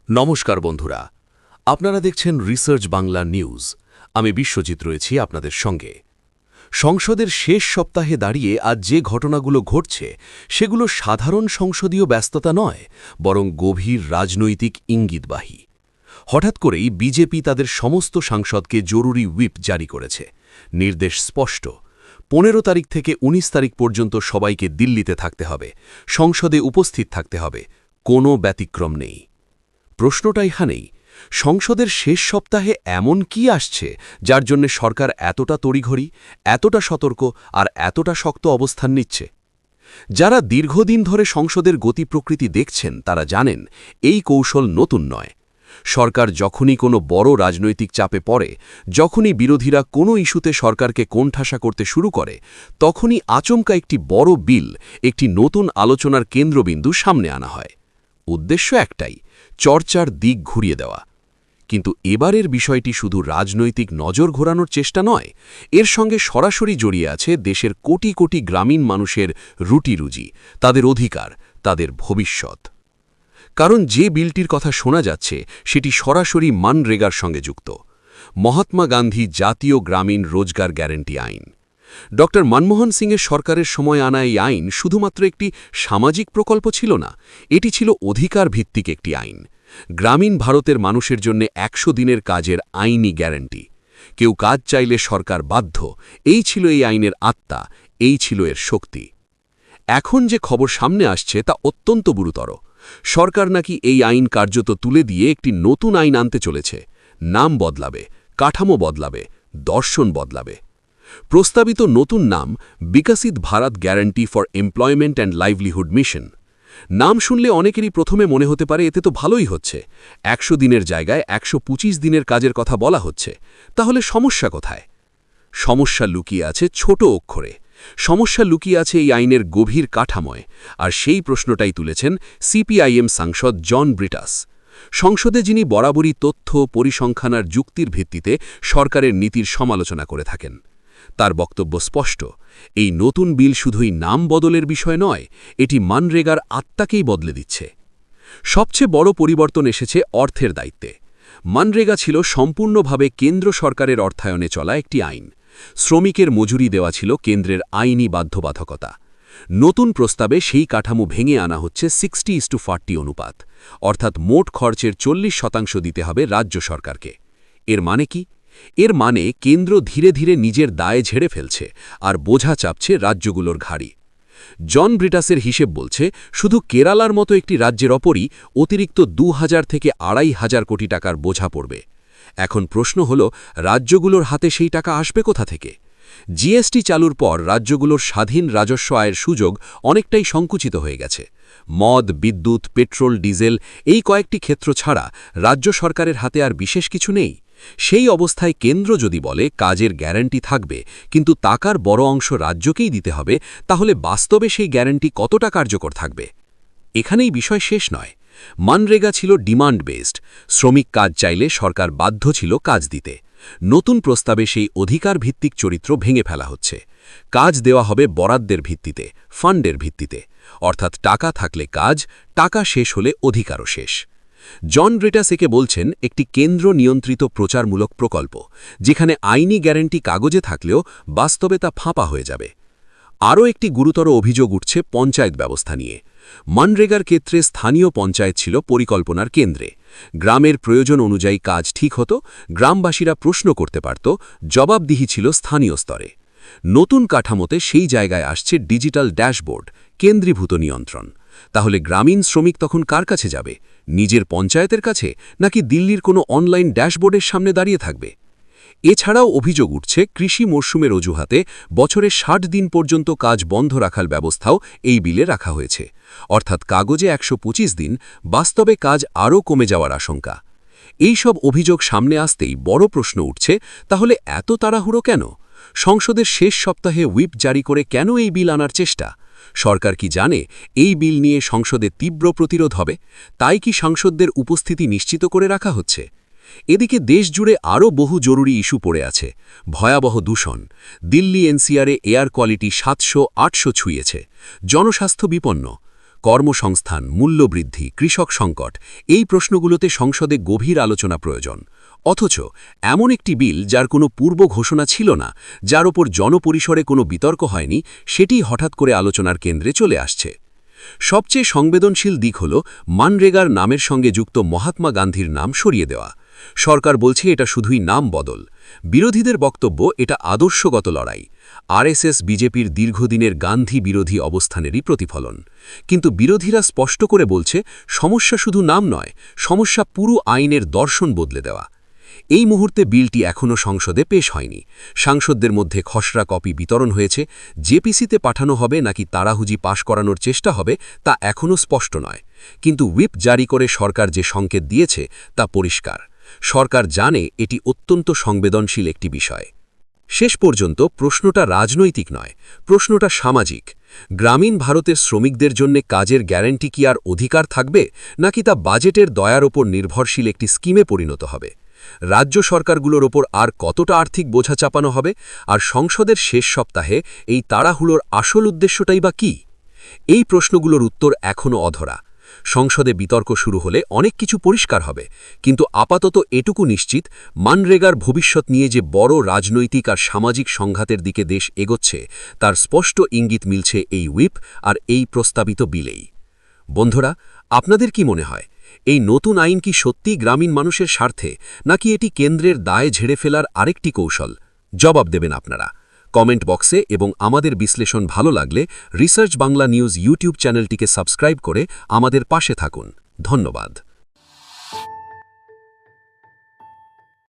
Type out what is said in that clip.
নমস্কার বন্ধুরা, আপনারা দেখছেন রিসার্চ বাংলা নিউজ। আমি বিশ্বজিৎ রয়েছি আপনাদের সঙ্গে। সংসদের শেষ সপ্তাহে দাঁড়িয়ে আজ যে ঘটনাগুলো ঘটছে সেগুলো সাধারণ সংসদীয় ব্যস্ততা নয়, বরং গভীর রাজনৈতিক ইঙ্গিতবাহী। হঠাৎ করেই বিজেপি তাদের সমস্ত সাংসদকে জরুরি হুইপ জারি করেছে। নির্দেশ স্পষ্ট, 15 তারিখ থেকে 19 তারিখ পর্যন্ত সবাইকে দিল্লিতে থাকতে হবে, সংসদে উপস্থিত থাকতে হবে, কোনো ব্যতিক্রম নেই। প্রশ্নটা এখানেই, সংসদের শেষ সপ্তাহে এমন কি আসছে যার জন্য সরকার এতটা তড়িঘড়ি, এতটা সতর্ক আর এতটা শক্ত অবস্থান নিচ্ছে? যারা দীর্ঘদিন ধরে সংসদের গতি প্রকৃতি দেখছেন তারা জানেন এই কৌশল নতুন নয়। সরকার যখনই কোনো বড় রাজনৈতিক চাপে পড়ে, যখনই বিরোধীরা কোনো ইস্যুতে সরকারকে কোণঠাসা করতে শুরু করে, তখনই আচমকা একটি বড় বিল, একটি নতুন আলোচনার কেন্দ্রবিন্দু সামনে আনা হয়। উদ্দেশ্য একটাই, চর্চার দিক ঘুরিয়ে দেওয়া। কিন্তু এবারের বিষয়টি শুধু রাজনৈতিক নজর ঘোরানোর চেষ্টা নয়, এর সঙ্গে সরাসরি জড়িয়ে আছে দেশের কোটি কোটি গ্রামীণ মানুষের রুটি-রুজি, তাদের অধিকার, তাদের ভবিষ্যৎ। কারণ যে বিলটির কথা শোনা যাচ্ছে সেটি সরাসরি মানরেগার সঙ্গে যুক্ত, মহাত্মা গান্ধী জাতীয় গ্রামীণ রোজগার গ্যারান্টি আইন। ড মনমোহন সিংয়ের সরকারের সময় আনা এই আইন শুধুমাত্র একটি সামাজিক প্রকল্প ছিল না, এটি ছিল অধিকার ভিত্তিক একটি আইন। গ্রামীণ ভারতের মানুষের জন্য 100 দিনের কাজের আইনি গ্যারান্টি। কেউ কাজ চাইলে সরকার বাধ্য, এই ছিল এই আইনের আত্মা, এই ছিল এর শক্তি। এখন যে খবর সামনে আসছে তা অত্যন্ত গুরুতর। সরকার নাকি এই আইন কার্যত তুলে দিয়ে একটি নতুন আইন আনতে চলেছে। নাম বদলাবে, কাঠামো বদলাবে, দর্শন বদলাবে। প্রস্তাবিত নতুন নাম বিকশিত Bharat guarantee for employment and livelihood mission. নাম শুনলে অনেকেরই প্রথমে মনে হতে পারে এতে তো ভালোই হচ্ছে, 100 দিনের জায়গায় 125 দিনের কাজের কথা বলা হচ্ছে। তাহলে সমস্যা কোথায়? সমস্যা লুকিয়ে আছে ছোট অক্ষরে, সমস্যা লুকিয়ে আছে এই আইনের গভীর কাঠামোয়। আর সেই প্রশ্নটাই তুলেছেন সিপিআইএম সাংসদ জন ব্রিটাস। সংসদে যিনি বরাবরই তথ্য, পরিসংখ্যান আর যুক্তির ভিত্তিতে সরকারের নীতির সমালোচনা করে থাকেন। তার বক্তব্য স্পষ্ট, এই নতুন বিল শুধুই নাম বদলের বিষয় নয়, এটি মানরেগার আত্মাকেই বদলে দিচ্ছে। সবচেয়ে বড় পরিবর্তন এসেছে অর্থের দায়িত্বে। মানরেগা ছিল সম্পূর্ণভাবে কেন্দ্র সরকারের অর্থায়নে চলা একটি আইন। শ্রমিকের মজুরি দেওয়া ছিল কেন্দ্রের আইনি বাধ্যবাধকতা। নতুন প্রস্তাবে সেই কাঠামো ভেঙে আনা হচ্ছে 60:40 অনুপাত, অর্থাৎ মোট খরচের 40% দিতে হবে রাজ্য সরকারকে। এর মানে কি? এর মানে কেন্দ্র ধীরে ধীরে নিজের দায় ঝেড়ে ফেলছে আর বোঝা চাপছে রাজ্যগুলোর ঘাড়ি। জন ব্রিটাসের হিসেব বলছে, শুধু কেরালার মতো একটি রাজ্যের ওপরই অতিরিক্ত 2000 থেকে 2500 কোটি টাকার বোঝা পড়বে। এখন প্রশ্ন হল, রাজ্যগুলোর হাতে সেই টাকা আসবে কোথা থেকে? জিএসটি চালুর পর রাজ্যগুলোর স্বাধীন রাজস্ব আয়ের সুযোগ অনেকটাই সংকুচিত হয়ে গেছে। মদ, বিদ্যুৎ, পেট্রোল, ডিজেল এই কয়েকটি ক্ষেত্র ছাড়া রাজ্য সরকারের হাতে আর বিশেষ কিছু নেই। সেই অবস্থায় কেন্দ্র যদি বলে কাজের গ্যারান্টি থাকবে, কিন্তু টাকার বড় অংশ রাজ্যকেই দিতে হবে, তাহলে বাস্তবে সেই গ্যারান্টি কতটা কার্যকর থাকবে? এখানেই বিষয় শেষ নয়। মানরেগা ছিল ডিমান্ড বেসড, শ্রমিক কাজ চাইলে সরকার বাধ্য ছিল কাজ দিতে। নতুন প্রস্তাবে সেই অধিকার ভিত্তিক চরিত্র ভেঙে ফেলা হচ্ছে। কাজ দেওয়া হবে বরাদ্দের ভিত্তিতে, ফান্ডের ভিত্তিতে, অর্থাৎ টাকা থাকলে কাজ, টাকা শেষ হলে অধিকারও শেষ। জন ব্রিটাস একে বলছেন একটি কেন্দ্র নিয়ন্ত্রিত প্রচারমূলক প্রকল্প, যেখানে আইনি গ্যারান্টি কাগজে থাকলেও বাস্তবে তা ফাঁপা হয়ে যাবে। আরও একটি গুরুতর অভিযোগ উঠছে পঞ্চায়েত ব্যবস্থা নিয়ে। মানরেগার ক্ষেত্রে স্থানীয় পঞ্চায়েত ছিল পরিকল্পনার কেন্দ্রে। গ্রামের প্রয়োজন অনুযায়ী কাজ ঠিক হতো, গ্রামবাসীরা প্রশ্ন করতে পারত, জবাবদিহি ছিল স্থানীয় স্তরে। নতুন কাঠামোতে সেই জায়গায় আসছে ডিজিটাল ড্যাশবোর্ড, কেন্দ্রীভূত নিয়ন্ত্রণ। তাহলে গ্রামীণ শ্রমিক তখন কার কাছে যাবে? নিজের পঞ্চায়েতের কাছে, নাকি দিল্লির কোনো অনলাইন ড্যাশবোর্ডের সামনে দাঁড়িয়ে থাকবে? এছাড়াও অভিযোগ উঠছে কৃষি মরশুমের অজুহাতে বছরে 60 দিন পর্যন্ত কাজ বন্ধ রাখার ব্যবস্থাও এই বিলে রাখা হয়েছে, অর্থাৎ কাগজে 125 দিন, বাস্তবে কাজ আরও কমে যাওয়ার আশঙ্কা। এই সব অভিযোগ সামনে আসতেই বড় প্রশ্ন উঠছে, তাহলে এত তাড়াহুড়ো কেন? সংসদের শেষ সপ্তাহে হুইপ জারি করে কেন এই বিল আনার চেষ্টা? সরকার কি জানে এই বিল নিয়ে সংসদে তীব্র প্রতিরোধ হবে? তাই কি সাংসদদের উপস্থিতি নিশ্চিত করে রাখা হচ্ছে? এদিকে দেশ জুড়ে আরও বহু জরুরি ইস্যু পড়ে আছে। ভয়াবহ দূষণ, দিল্লি এনসিআরে এয়ার কোয়ালিটি 700-800 ছুঁয়েছে। জনস্বাস্থ্য বিপন্ন। কর্মসংস্থান, মূল্যবৃদ্ধি, কৃষক সংকট এই প্রশ্নগুলোতে সংসদে গভীর আলোচনা প্রয়োজন। অথচ এমন একটি বিল যার কোনো পূর্ব ঘোষণা ছিল না, যার ওপর জনপরিসরে কোনো বিতর্ক হয়নি, সেটি হঠাৎ করে আলোচনার কেন্দ্রে চলে আসছে। সবচেয়ে সংবেদনশীল দিক হল মানরেগার নামের সঙ্গে যুক্ত মহাত্মা গান্ধীর নাম সরিয়ে দেওয়া। সরকার বলছে এটা শুধুই নাম বদল। বিরোধীদের বক্তব্য এটা আদর্শগত লড়াই। আরএসএস বিজেপির দীর্ঘদিনের গান্ধী বিরোধী অবস্থানেরই প্রতিফলন। কিন্তু বিরোধীরা স্পষ্ট করে বলছে সমস্যা শুধু নাম নয়, সমস্যা পুরো আইনের দর্শন বদলে দেওয়া। এই মুহূর্তে বিলটি এখনও সংসদে পেশ হয়নি। সাংসদদের মধ্যে খসড়া কপি বিতরণ হয়েছে। জেপিসিতে পাঠানো হবে নাকি তাড়াহুজি পাশ করানোর চেষ্টা হবে তা এখনও স্পষ্ট নয়। কিন্তু হুইপ জারি করে সরকার যে সংকেত দিয়েছে তা পরিষ্কার। সরকার জানে এটি অত্যন্ত সংবেদনশীল একটি বিষয়। শেষ পর্যন্ত প্রশ্নটা রাজনৈতিক নয়, প্রশ্নটা সামাজিক। গ্রামীণ ভারতের শ্রমিকদের জন্য কাজের গ্যারান্টি কি আর অধিকার থাকবে, নাকি তা বাজেটের দয়ার ওপর নির্ভরশীল একটি স্কিমে পরিণত হবে? রাজ্য সরকারগুলোর ওপর আর কতটা আর্থিক বোঝা চাপানো হবে? আর সংসদের শেষ সপ্তাহে এই তাড়াহুড়োর আসল উদ্দেশ্যটাই বা কী? এই প্রশ্নগুলোর উত্তর এখনও অধরা। সংসদে বিতর্ক শুরু হলে অনেক কিছু পরিষ্কার হবে, কিন্তু আপাতত এটুকু নিশ্চিত, মানরেগার ভবিষ্যৎ নিয়ে যে বড় রাজনৈতিক আর সামাজিক সংঘাতের দিকে দেশ এগোচ্ছে তার স্পষ্ট ইঙ্গিত মিলছে এই হুইপ আর এই প্রস্তাবিত বিলেই। বন্ধুরা, আপনাদের কি মনে হয়, এই নতুন আইন কি সত্যিই গ্রামীণ মানুষের স্বার্থে, নাকি এটি কেন্দ্রের দায় ঝেড়ে ফেলার আরেকটি কৌশল? জবাব দেবেন আপনারা কমেন্ট বক্সে। এবং আমাদের বিশ্লেষণ ভালো লাগলে রিসার্চ বাংলা নিউজ ইউটিউব চ্যানেলটিকে সাবস্ক্রাইব করে আমাদের পাশে থাকুন। ধন্যবাদ।